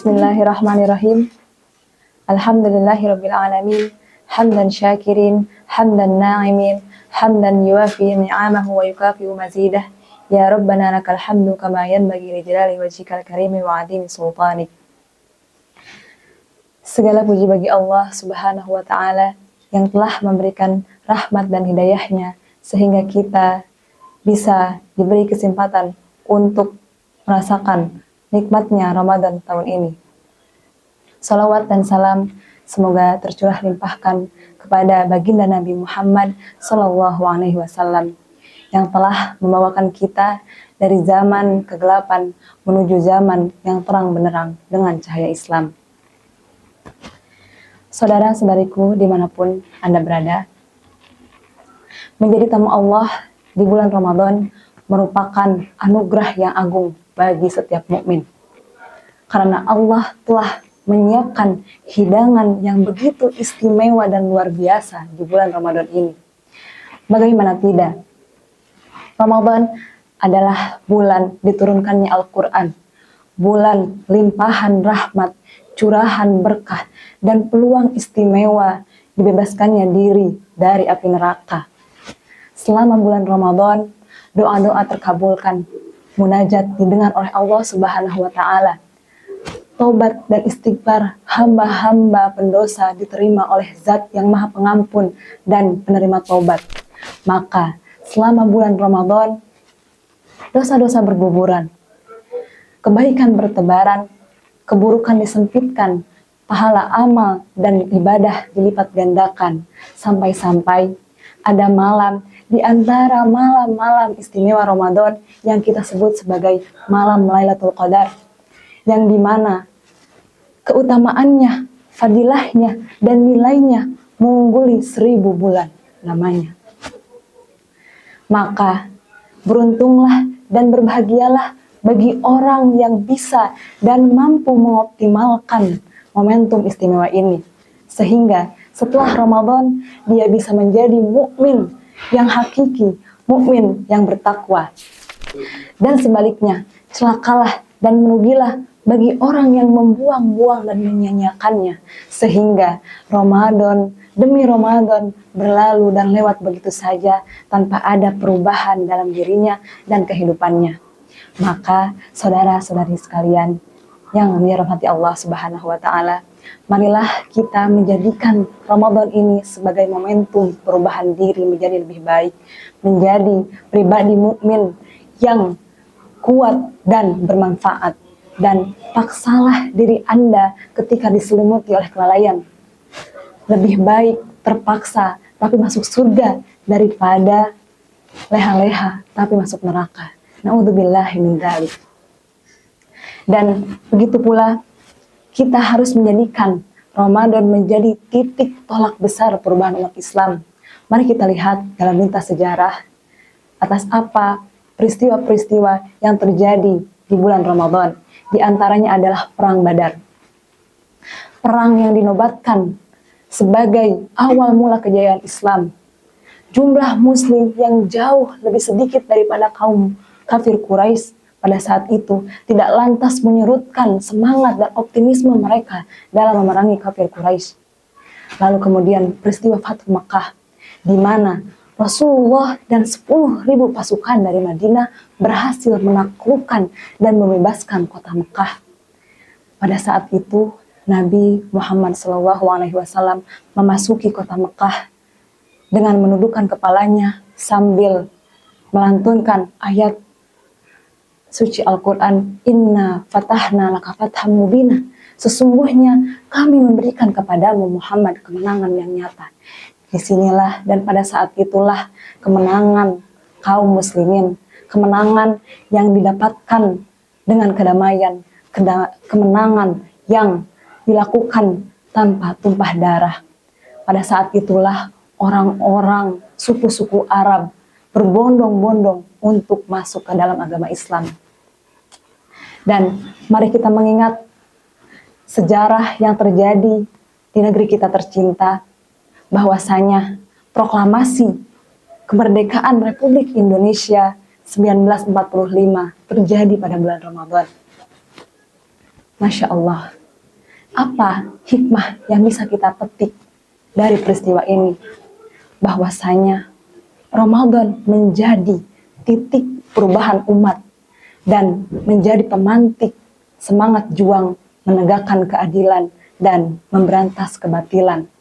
Bismillahirrahmanirrahim. Alhamdulillahirabbil alamin. Hamdan syakirin, hamdan na'imin, hamdan yuwafi ni'amahu wa yukafi'u mazidah. Ya Rabbana lakal hamdu kama yanbaghi li jalali wajhikal karimi wa 'azimi sultanik. Segala puji bagi Allah Subhanahu wa taala yang telah memberikan rahmat dan hidayahnya sehingga kita bisa diberi kesempatan untuk merasakan nikmatnya Ramadan tahun ini. Salawat dan salam semoga tercurah limpahkan kepada baginda Nabi Muhammad Sallallahu Alaihi Wasallam yang telah membawakan kita dari zaman kegelapan menuju zaman yang terang benderang dengan cahaya Islam. Saudara-saudariku dimanapun Anda berada, menjadi tamu Allah di bulan Ramadan merupakan anugerah yang agung bagi setiap mukmin. Karena Allah telah menyiapkan hidangan yang begitu istimewa dan luar biasa di bulan Ramadan ini. Bagaimana tidak? Ramadan adalah bulan diturunkannya Al-Quran, bulan limpahan rahmat, curahan berkah, dan peluang istimewa dibebaskannya diri dari api neraka. Selama bulan Ramadan, doa-doa terkabulkan, munajat didengar oleh Allah Subhanahu wa taala. Tobat dan istighfar hamba-hamba pendosa diterima oleh Zat yang Maha Pengampun dan penerima tobat. Maka selama bulan Ramadan, dosa-dosa berguguran, kebaikan bertebaran, keburukan disempitkan, pahala amal dan ibadah dilipat gandakan, sampai-sampai ada malam di antara malam-malam istimewa Ramadan yang kita sebut sebagai malam Lailatul Qadar, yang dimana keutamaannya, fadilahnya, dan nilainya mengungguli 1000 bulan namanya. Maka beruntunglah dan berbahagialah bagi orang yang bisa dan mampu mengoptimalkan momentum istimewa ini, sehingga setelah Ramadan dia bisa menjadi mukmin yang hakiki, mukmin yang bertakwa. Dan sebaliknya, celakalah dan merugilah bagi orang yang membuang-buang dan menyia-nyiakannya, sehingga Ramadan demi Ramadan berlalu dan lewat begitu saja tanpa ada perubahan dalam dirinya dan kehidupannya. Maka saudara-saudari sekalian yang dirahmati Allah Subhanahu wa taala, marilah kita menjadikan Ramadan ini sebagai momentum perubahan diri menjadi lebih baik, menjadi pribadi mukmin yang kuat dan bermanfaat. Dan paksalah diri Anda ketika diselimuti oleh kelalaian. Lebih baik terpaksa tapi masuk surga daripada leha-leha tapi masuk neraka. Na'udzubillahi min dzalik. Dan begitu pula kita harus menjadikan Ramadan menjadi titik tolak besar perubahan umat Islam. Mari kita lihat dalam lintas sejarah atas apa peristiwa-peristiwa yang terjadi di bulan Ramadan. Di antaranya adalah Perang Badar. Perang yang dinobatkan sebagai awal mula kejayaan Islam. Jumlah muslim yang jauh lebih sedikit daripada kaum kafir Quraisy pada saat itu tidak lantas menyurutkan semangat dan optimisme mereka dalam memerangi kafir Quraisy. Lalu kemudian peristiwa Fathu Makkah, di mana Rasulullah dan 10.000 pasukan dari Madinah berhasil menaklukkan dan membebaskan kota Mekah. Pada saat itu Nabi Muhammad SAW memasuki kota Mekah dengan menundukkan kepalanya sambil melantunkan ayat suci Al-Quran, Inna fatahna laka fatham mubina. Sesungguhnya kami memberikan kepadamu Muhammad kemenangan yang nyata. Disinilah dan pada saat itulah kemenangan kaum muslimin, kemenangan yang didapatkan dengan kedamaian, kemenangan yang dilakukan tanpa tumpah darah. Pada saat itulah orang-orang suku-suku Arab berbondong-bondong untuk masuk ke dalam agama Islam. Dan mari kita mengingat sejarah yang terjadi di negeri kita tercinta, bahwasanya proklamasi kemerdekaan Republik Indonesia 1945 terjadi pada bulan Ramadan. Masya Allah, apa hikmah yang bisa kita petik dari peristiwa ini? Bahwasanya Ramadan menjadi titik perubahan umat dan menjadi pemantik semangat juang menegakkan keadilan dan memberantas kebatilan.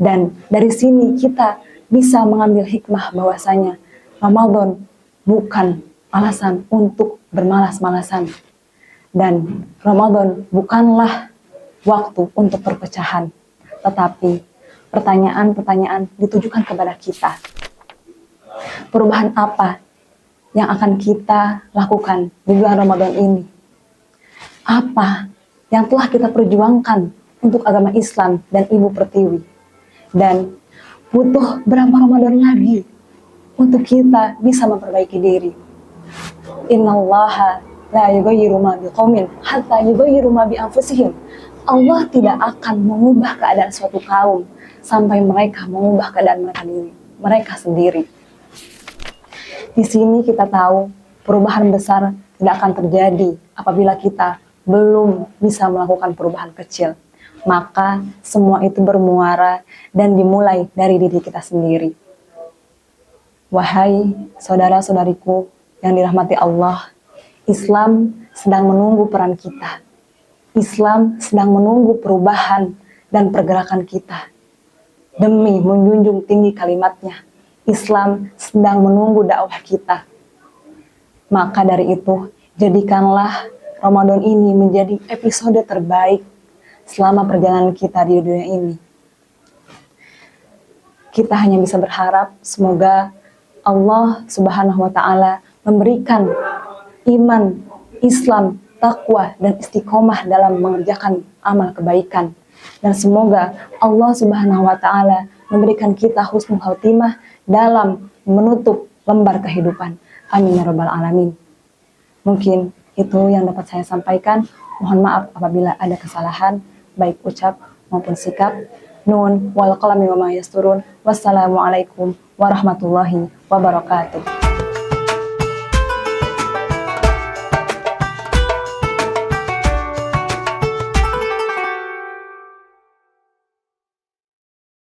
Dan dari sini kita bisa mengambil hikmah bahwasanya Ramadan bukan alasan untuk bermalas-malasan. Dan Ramadan bukanlah waktu untuk perpecahan, tetapi pertanyaan-pertanyaan ditujukan kepada kita. Perubahan apa yang akan kita lakukan di bulan Ramadan ini? Apa yang telah kita perjuangkan untuk agama Islam dan Ibu Pertiwi? Dan butuh berapa Ramadan lagi untuk kita bisa memperbaiki diri? Innallaha la yughayyiru ma biqaumin hatta yughayyiru ma bi anfusihim. Allah tidak akan mengubah keadaan suatu kaum sampai mereka mengubah keadaan mereka sendiri. Di sini kita tahu perubahan besar tidak akan terjadi apabila kita belum bisa melakukan perubahan kecil. Maka semua itu bermuara dan dimulai dari diri kita sendiri. Wahai saudara-saudariku yang dirahmati Allah, Islam sedang menunggu peran kita. Islam sedang menunggu perubahan dan pergerakan kita. Demi menjunjung tinggi kalimatnya, Islam sedang menunggu dakwah kita. Maka dari itu, jadikanlah Ramadan ini menjadi episode terbaik selama perjalanan kita di dunia ini. Kita hanya bisa berharap semoga Allah Subhanahu wa Ta'ala memberikan iman, Islam, takwa, dan istiqomah dalam mengerjakan amal kebaikan. Dan semoga Allah Subhanahu wa Ta'ala memberikan kita husnul khotimah dalam menutup lembar kehidupan. Amin ya rabbal alamin. Mungkin itu yang dapat saya sampaikan. Mohon maaf apabila ada kesalahan, baik ucap maupun sikap. Nun wal qalami wa ma yasturun. Wassalamualaikum warahmatullahi wabarakatuh.